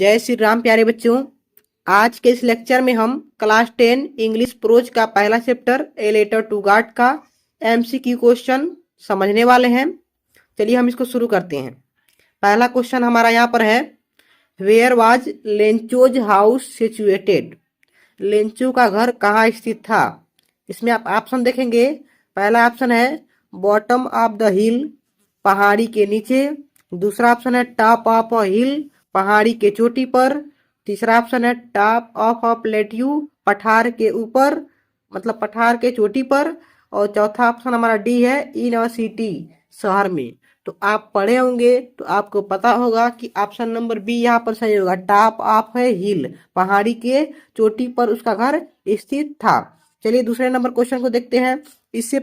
जय श्री राम प्यारे बच्चों। आज के इस लेक्चर में हम क्लास 10 इंग्लिश प्रोज का पहला chapter a letter to God का एमसीक्यू क्वेश्चन समझने वाले हैं। चलिए हम इसको शुरू करते हैं। पहला क्वेश्चन हमारा यहाँ पर है, where was Lencho's house situated. Lencho का घर कहाँ स्थित था। इसमें आप ऑप्शन देखेंगे। पहला ऑप्शन है बॉटम ऑफ द हिल, पहाड़ी के नीचे। दूसरा ऑप्शन है टॉप ऑफ अ हिल, पहाड़ी के चोटी पर। तीसरा ऑप्शन है टॉप ऑफ अ प्लेट्यू, पठार के ऊपर, मतलब पठार के चोटी पर। और चौथा ऑप्शन हमारा डी है इन अ सिटी, शहर में। तो आप पढ़े होंगे तो आपको पता होगा कि ऑप्शन नंबर बी यहाँ पर सही होगा। टॉप ऑफ है हिल, पहाड़ी के चोटी पर उसका घर स्थित था। चलिए दूसरे नंबर क्वेश्चन को देखते हैं। इससे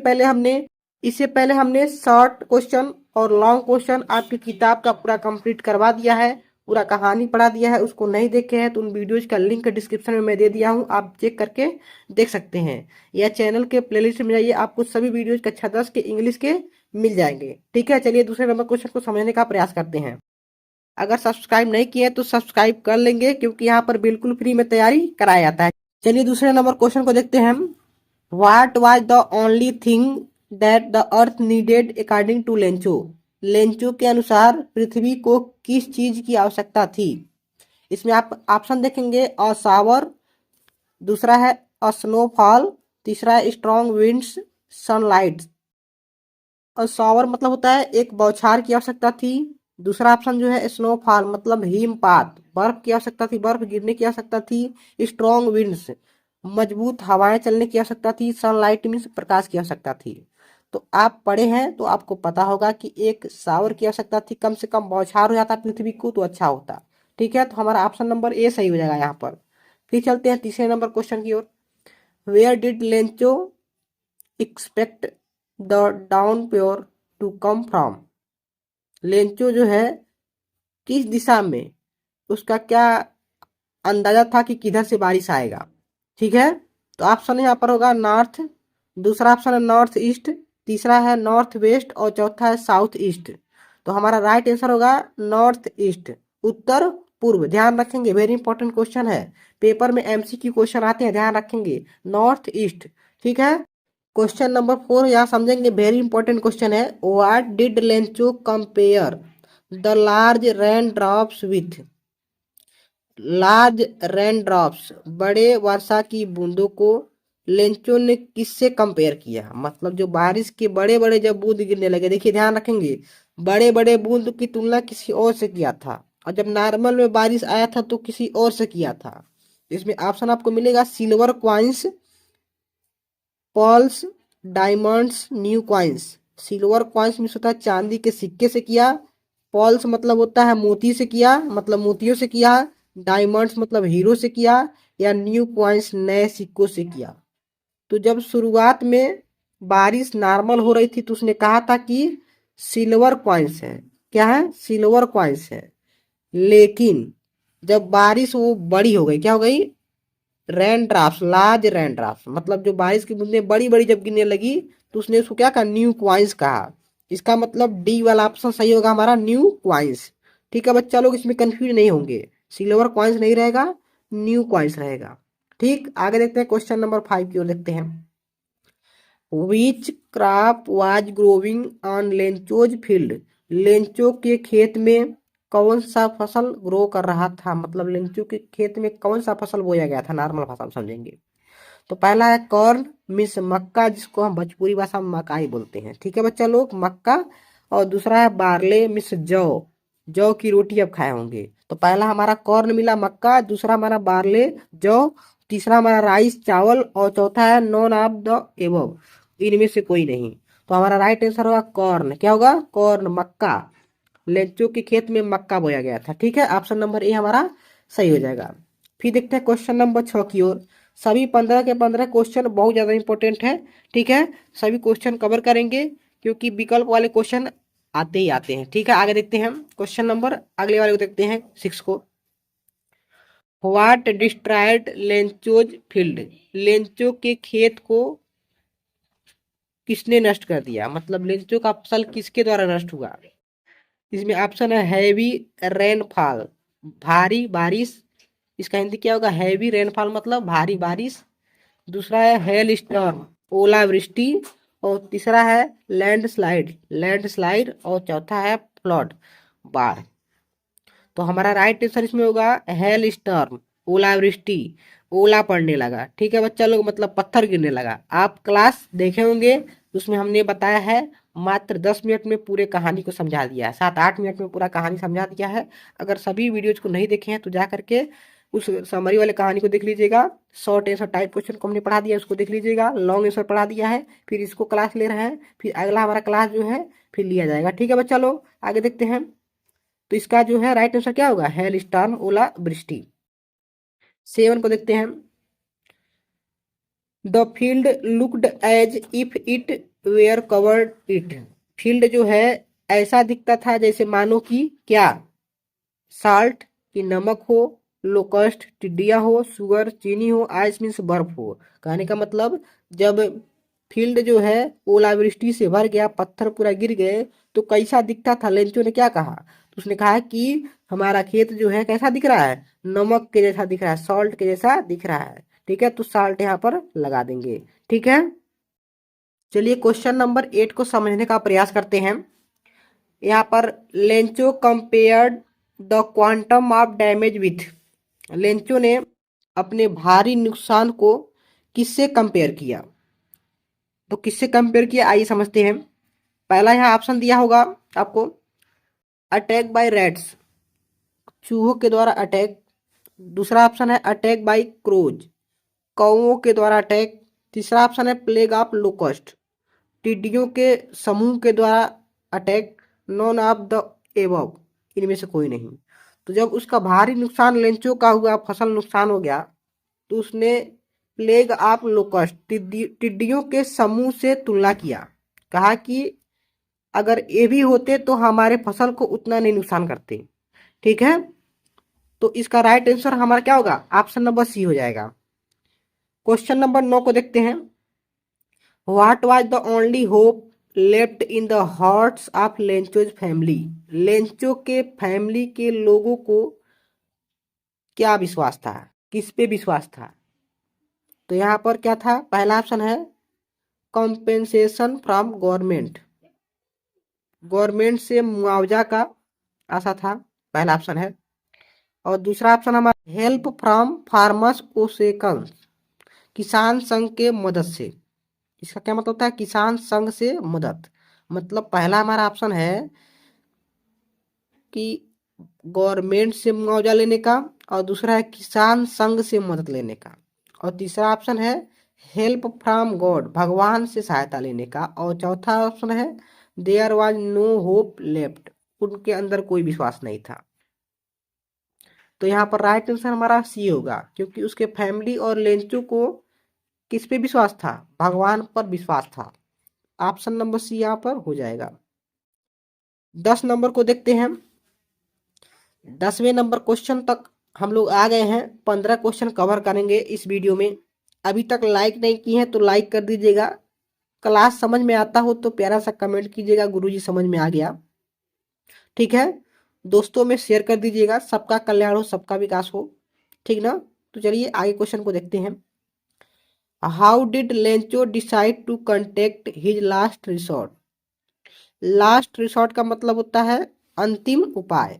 पहले हमने शॉर्ट क्वेश्चन और लॉन्ग क्वेश्चन आपकी किताब का पूरा कंप्लीट करवा दिया है, पूरा कहानी पढ़ा दिया है। उसको नहीं देखे हैं तो उन वीडियोज का लिंक डिस्क्रिप्शन में मैं दे दिया हूँ, आप चेक करके देख सकते हैं। या चैनल के प्लेलिस्ट में जाइए, आपको सभी वीडियोज कक्षा 10 के इंग्लिश के मिल जाएंगे। ठीक है, चलिए दूसरे नंबर क्वेश्चन को समझने का प्रयास करते हैं। अगर सब्सक्राइब नहीं किए तो सब्सक्राइब कर लेंगे, क्योंकि यहाँ पर बिल्कुल फ्री में तैयारी कराया जाता है। चलिए दूसरे नंबर क्वेश्चन को देखते हैं। What was the only thing that the earth needed according to Lencho. Lencho के अनुसार पृथ्वी को किस चीज की आवश्यकता थी। इसमें आप ऑप्शन देखेंगे। अ शावर, दूसरा है अ स्नोफॉल, तीसरा है strong winds, sunlight. A shower मतलब होता है एक बौछार की आवश्यकता थी। दूसरा ऑप्शन जो है स्नोफॉल मतलब हिमपात, बर्फ की आवश्यकता थी, बर्फ गिरने की आवश्यकता थी। स्ट्रॉन्ग विंड्स मजबूत हवाएं चलने की आवश्यकता थी। सनलाइट मीन्स प्रकाश की आवश्यकता थी। तो आप पढ़े हैं तो आपको पता होगा कि एक शावर की आवश्यकता थी, कम से कम बौछार हो जाता पृथ्वी को तो अच्छा होता। ठीक है, तो हमारा ऑप्शन नंबर ए सही हो जाएगा यहाँ पर। फिर चलते हैं तीसरे नंबर क्वेश्चन की ओर। Where did Lencho expect the downpour to come from. Lencho जो है किस दिशा में, उसका क्या अंदाजा था कि किधर से बारिश आएगा। ठीक है, तो ऑप्शन यहाँ पर होगा नॉर्थ, दूसरा ऑप्शन है नॉर्थ ईस्ट, तीसरा है नॉर्थ वेस्ट और चौथा है साउथ ईस्ट। तो हमारा राइट आंसर होगा नॉर्थ ईस्ट, उत्तर पूर्व। ध्यान रखेंगे, वेरी इंपॉर्टेंट क्वेश्चन है, पेपर में एमसीक्यू क्वेश्चन आते हैं, ध्यान रखेंगे नॉर्थ ईस्ट। ठीक है, क्वेश्चन नंबर 4 यहाँ समझेंगे, वेरी इंपॉर्टेंट क्वेश्चन है। What did Lencho compare the large rain drops with. Large rain drops बड़े वर्षा की बूंदों को लेंचो ने किससे कंपेयर किया। मतलब जो बारिश के बड़े बड़े जब बूंद गिरने लगे, देखिए ध्यान रखेंगे, बड़े बड़े बूंद की तुलना किसी और से किया था, और जब नॉर्मल में बारिश आया था तो किसी और से किया था। इसमें ऑप्शन आपको मिलेगा silver coins, pearls, diamonds, new coins. Silver coins में होता है चांदी के सिक्के से किया। पर्ल्स मतलब होता है मोती से किया, मतलब मोतियों से किया। डायमंड्स मतलब हीरो से किया। या न्यू क्वाइंस नए सिक्कों से किया। तो जब शुरुआत में बारिश नॉर्मल हो रही थी तो उसने कहा था कि सिल्वर क्वाइंस है, क्या है, सिल्वर क्वाइंस है। लेकिन जब बारिश वो बड़ी हो गई, क्या हो गई, rain drops, large rain drops मतलब जो बारिश की बूंदें बड़ी बड़ी जब गिरने लगी तो उसने उसको क्या कहा, न्यू क्वाइंस कहा। इसका मतलब डी वाला ऑप्शन सही होगा हमारा, न्यू क्वाइंस। ठीक है बच्चा लोग, इसमें कंफ्यूज नहीं होंगे, सिल्वर क्वाइंस नहीं रहेगा, न्यू क्वाइंस रहेगा। ठीक, आगे देखते हैं क्वेश्चन नंबर 5 की ओर देखते हैं। Which crop was growing on Lencho's field. Lencho के खेत में कौन सा फसल ग्रो कर रहा था, मतलब लेंचो के खेत में कौन सा फसल बोया गया था, नॉर्मल भाषा में समझेंगे। तो पहला है कॉर्न मीन्स मक्का, जिसको हम भोजपुरी भाषा में मकाई बोलते हैं। ठीक है बच्चा लोग, मक्का। और दूसरा है बार्ले मीन्स जौ, जौ की रोटी अब खाए होंगे। तो पहला हमारा कॉर्न मिला मक्का, दूसरा हमारा बार्ले जौ, तीसरा हमारा राइस चावल, और चौथा है नॉन ऑफ द एबव, इनमें से कोई नहीं। तो हमारा राइट आंसर होगा कॉर्न, क्या होगा, कॉर्न मक्का। लेंचो के खेत में मक्का बोया गया था। ठीक है, ऑप्शन नंबर ए हमारा सही हो जाएगा। फिर देखते हैं क्वेश्चन नंबर 6 की ओर। सभी 15 के 15 क्वेश्चन बहुत ज़्यादा इंपॉर्टेंट है। ठीक है, सभी क्वेश्चन कवर करेंगे, क्योंकि विकल्प वाले क्वेश्चन आते ही आते हैं। ठीक है, आगे देखते हैं हम क्वेश्चन नंबर अगले वाले को देखते हैं 6 को। What destroyed Lencho's field. Lencho के खेत को किसने नष्ट कर दिया, मतलब लेंचो का फसल किसके द्वारा नष्ट हुआ। इसमें ऑप्शन है हैवी रेनफॉल, भारी बारिश, इसका हिंदी क्या होगा, हैवी रेनफॉल मतलब भारी बारिश। दूसरा है हेल स्टॉर्म, ओलावृष्टि। और तीसरा है लैंडस्लाइड, लैंडस्लाइड। और चौथा है फ्लड, बाढ़। तो हमारा राइट आंसर इसमें होगा हेल स्टॉर्म, ओलावृष्टि, ओला पड़ने लगा। ठीक है बच्चा लोग, मतलब पत्थर गिरने लगा। आप क्लास देखे होंगे, उसमें हमने बताया है, मात्र 10 मिनट में पूरे कहानी को समझा दिया है, 7-8 मिनट में पूरा कहानी समझा दिया है। अगर सभी वीडियोज को नहीं देखे हैं तो जा करके उस समरी वाले कहानी को देख लीजिएगा। शॉर्ट आंसर टाइप क्वेश्चन को हमने पढ़ा दिया, उसको देख लीजिएगा। लॉन्ग आंसर पढ़ा दिया है, फिर इसको क्लास ले रहे हैं, फिर अगला हमारा क्लास जो है फिर लिया जाएगा। ठीक है बच्चा लोग, आगे देखते हैं। तो इसका जो है राइट आंसर क्या होगा, हेल स्टॉर्म, ओला वृष्टि। 7 को देखते हैं। The field looked as if it were covered it. Field जो है ऐसा दिखता था जैसे मानो कि क्या, साल्ट की नमक हो, लोकस्ट टिड्डिया हो, शुगर चीनी हो, आइस मीन्स बर्फ हो। कहने का मतलब जब फील्ड जो है ओलावृष्टि से भर गया, पत्थर पूरा गिर गए, तो कैसा दिखता था। लेंचो ने क्या कहा, तो उसने कहा कि हमारा खेत जो है कैसा दिख रहा है, नमक के जैसा दिख रहा है, सॉल्ट के जैसा दिख रहा है। ठीक है, तो सॉल्ट यहाँ पर लगा देंगे। ठीक है, चलिए क्वेश्चन नंबर 8 को समझने का प्रयास करते हैं। यहाँ पर Lencho compared the quantum of damage with. Lencho ने अपने भारी नुकसान को किससे कंपेयर किया, तो किससे कंपेयर किया आइए समझते हैं। पहला यहाँ ऑप्शन दिया होगा आपको, अटैक बाय रैट्स, चूहों के द्वारा अटैक। दूसरा ऑप्शन है अटैक बाय क्रोज, कौओं के द्वारा अटैक। तीसरा ऑप्शन है प्लेग ऑफ लोकस्ट, टिड्डियों के समूह के द्वारा attack. None of the above, इनमें से कोई नहीं। तो जब उसका भारी नुकसान लेंचो का हुआ, फसल नुकसान हो गया, तो उसने प्लेग ऑफ लोकस्ट, टिड्डियों के समूह से तुलना किया। कहा कि अगर ये भी होते तो हमारे फसल को उतना नहीं नुकसान करते। ठीक है, तो इसका राइट आंसर हमारा क्या होगा, ऑप्शन नंबर सी हो जाएगा। क्वेश्चन नंबर 9 को देखते हैं। What was the only hope left in the hearts of Lencho's family. Lencho के फैमिली के लोगों को क्या विश्वास था, किस पे विश्वास था। तो यहाँ पर क्या था, पहला ऑप्शन है कॉम्पेंसेशन फ्रॉम गवर्नमेंट, गवर्नमेंट से मुआवजा का आशा था, पहला ऑप्शन है। और दूसरा ऑप्शन हमारा हेल्प फ्रॉम फार्मर्स ओसेकन, किसान संघ के मदद से। इसका क्या मतलब होता है, किसान संघ से मदद। मतलब पहला हमारा ऑप्शन है कि गवर्नमेंट से मुआवजा लेने का, और दूसरा है किसान संघ से मदद लेने का, और तीसरा ऑप्शन है हेल्प फ्रॉम गॉड, भगवान से सहायता लेने का, और चौथा ऑप्शन है there was no hope left, उनके अंदर कोई विश्वास नहीं था। तो यहाँ पर राइट आंसर हमारा सी होगा, क्योंकि उसके फैमिली और लेंचो को किस पे विश्वास था, भगवान पर विश्वास था। ऑप्शन नंबर सी यहाँ पर हो जाएगा। 10 नंबर को देखते हैं। 10वें नंबर क्वेश्चन तक हम लोग आ गए हैं। 15 क्वेश्चन कवर करेंगे इस वीडियो में। अभी तक लाइक नहीं किए हैं तो लाइक कर दीजिएगा। क्लास समझ में आता हो तो प्यारा सा कमेंट कीजिएगा, गुरुजी समझ में आ गया। ठीक है, दोस्तों में शेयर कर दीजिएगा। सबका कल्याण हो, सबका विकास हो। ठीक ना, तो चलिए आगे क्वेश्चन को देखते हैं। How did Lencho decide to contact his last resort. Last resort का मतलब होता है अंतिम उपाय।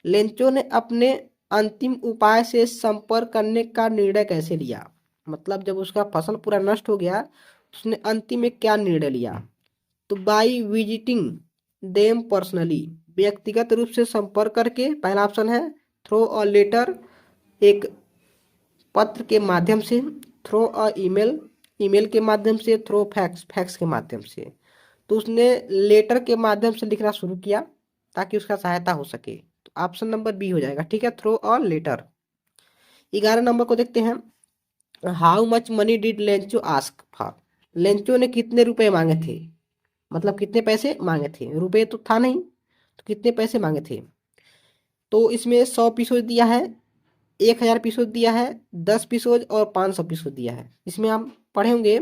लेंचो ने अपने अंतिम उपाय से संपर्क करने का निर्णय कैसे लिया, मतलब जब उसका फसल पूरा नष्ट हो गया तो उसने अंतिम में क्या निर्णय लिया। तो बाई विजिटिंग देम पर्सनली, व्यक्तिगत रूप से संपर्क करके, पहला ऑप्शन है। थ्रो अ लेटर, एक पत्र के माध्यम से। थ्रो अ ईमेल, ईमेल के माध्यम से। थ्रो फैक्स, फैक्स के माध्यम से। तो उसने लेटर के माध्यम से लिखना शुरू किया ताकि उसका सहायता हो सके। तो ऑप्शन नंबर बी हो जाएगा। ठीक है, थ्रो अ लेटर। 11 नंबर को देखते हैं। How much money did Lencho ask for. Lencho ने कितने रुपए मांगे थे, मतलब कितने पैसे मांगे थे, रुपए तो था नहीं तो कितने पैसे मांगे थे। तो इसमें 100 एपिसोड दिया है, 1000 एपिसोड दिया है, 10 एपिसोड और 500 एपिसोड दिया है। इसमें हम पढ़े होंगे,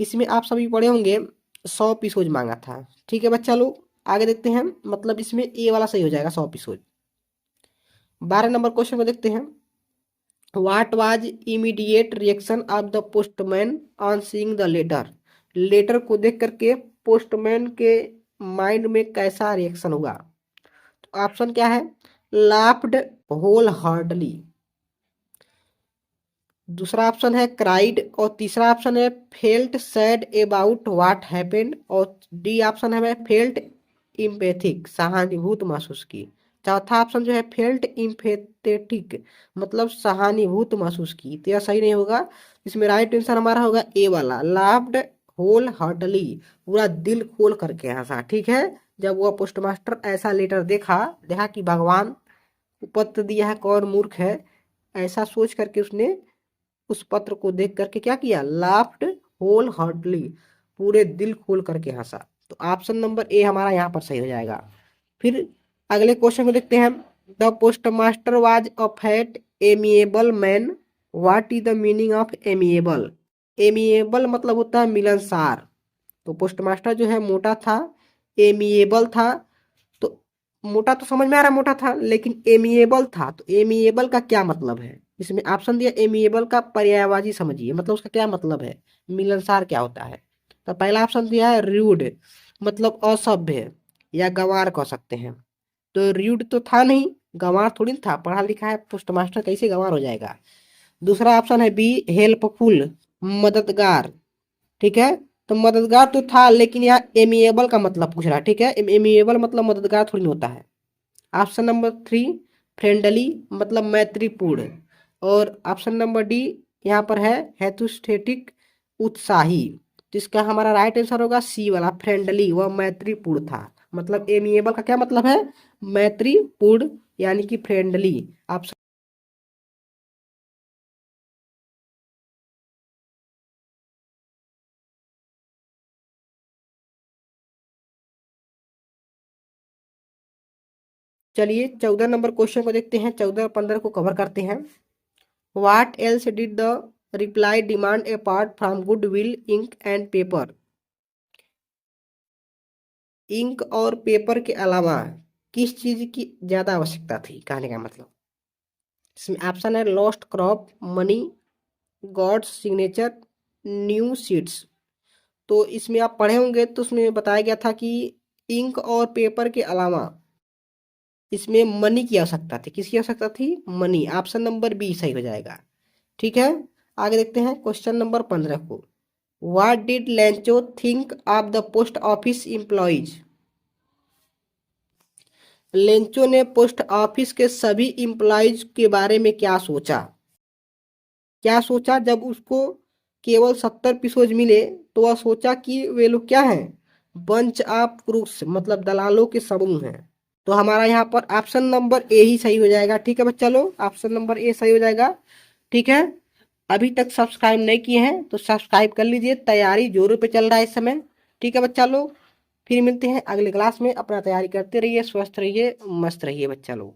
इसमें आप सभी पढ़े होंगे 100 एपिसोड मांगा था। ठीक है बच्चा लोग, आगे देखते हैं। मतलब इसमें ए वाला सही हो जाएगा, 100 एपिसोड। 12 नंबर क्वेश्चन को देखते हैं। What was immediate reaction of the postman on seeing the letter. Letter को देख करके पोस्टमैन के माइंड में कैसा रिएक्शन हुआ? तो ऑप्शन क्या है? लाफ्ड होल हार्डली, दूसरा ऑप्शन है क्राइड, और तीसरा ऑप्शन है felt sad about what happened, और डी ऑप्शन है फेल्ट इम्पैथिक, सहानुभूत महसूस की। चौथा ऑप्शन जो है फेल्ट इम्पैथेटिक, मतलब सहानुभूत महसूस की। तो यह सही नहीं होगा। इसमें राइट आंसर हमारा होगा ए वाला, लाफ्ड होल हार्टली, पूरा दिल खोल करके हंसा। ठीक है, जब वह पोस्टमास्टर ऐसा लेटर देखा कि भगवान को पत्र दिया है, कौन मूर्ख है, ऐसा सोच करके उसने उस पत्र को देख करके क्या किया? लाफ्ड होल हार्टली, पूरे दिल खोल करके हंसा। तो ऑप्शन नंबर ए हमारा यहाँ पर सही हो जाएगा। फिर अगले क्वेश्चन को देखते हैं। The postmaster was a fat amiable man, what is the meaning of amiable? Amiable मतलब होता है मिलनसार। तो पोस्टमास्टर जो है मोटा था, एमिएबल था। तो मोटा तो समझ में आ रहा मोटा था, लेकिन एमिएबल था, तो एमिएबल का क्या मतलब है? इसमें ऑप्शन दिया एमिएबल का पर्यायवाची समझिए, मतलब उसका क्या मतलब है, मिलनसार क्या होता है। तो पहला ऑप्शन दिया है रूड, मतलब असभ्य या गंवार कह सकते हैं। तो रूड तो था नहीं, गंवार थोड़ी ना था, पढ़ा लिखा है पोस्टमास्टर, कैसे गंवार हो जाएगा। दूसरा ऑप्शन है बी हेल्पफुल, मददगार। ठीक है, तो मददगार तो था, लेकिन यहाँ एमिएबल का मतलब पूछ रहा है। ठीक है, एमिएबल मतलब मददगार थोड़ी ना होता है। ऑप्शन नंबर 3 फ्रेंडली, मतलब मैत्रीपूर्ण। और ऑप्शन नंबर डी यहाँ पर है हेथुस्टेटिक, उत्साही। जिसका हमारा राइट आंसर होगा सी वाला, फ्रेंडली, वह मैत्रीपूर्ण था। मतलब एमिएबल का क्या मतलब है? मैत्रीपूर्ण, यानी कि फ्रेंडली। ऑप्शन चलिए 14 नंबर क्वेश्चन को देखते हैं, 14 और 15 को कवर करते हैं। What else did the reply demand apart from good will ink and paper? Ink और पेपर के अलावा किस चीज की ज्यादा आवश्यकता थी, कहने का मतलब। इसमें ऑप्शन है lost crop, money, God's signature, new seeds. तो इसमें आप पढ़े होंगे तो उसमें बताया गया था कि इंक और पेपर के अलावा इसमें मनी की आवश्यकता थी। किसकी आवश्यकता थी? मनी। ऑप्शन नंबर बी सही हो जाएगा। ठीक है, आगे देखते हैं क्वेश्चन नंबर 15 को। What did Lencho think of the post office employees? Lencho ने पोस्ट ऑफिस के सभी एम्प्लॉइज के बारे में क्या सोचा? क्या सोचा? जब उसको केवल 70 पीसोज मिले तो वह सोचा कि वे लोग क्या हैं? बंच ऑफ क्रूक्स, मतलब दलालों के समूह हैं। तो हमारा यहाँ पर ऑप्शन नंबर ए ही सही हो जाएगा। ठीक है बच्चा लोग, ऑप्शन नंबर ए सही हो जाएगा। ठीक है, अभी तक सब्सक्राइब नहीं किए हैं तो सब्सक्राइब कर लीजिए, तैयारी जोरों पे चल रहा है इस समय। ठीक है बच्चा लोग, फिर मिलते हैं अगले क्लास में। अपना तैयारी करते रहिए, स्वस्थ रहिए, मस्त रहिए बच्चा लोग।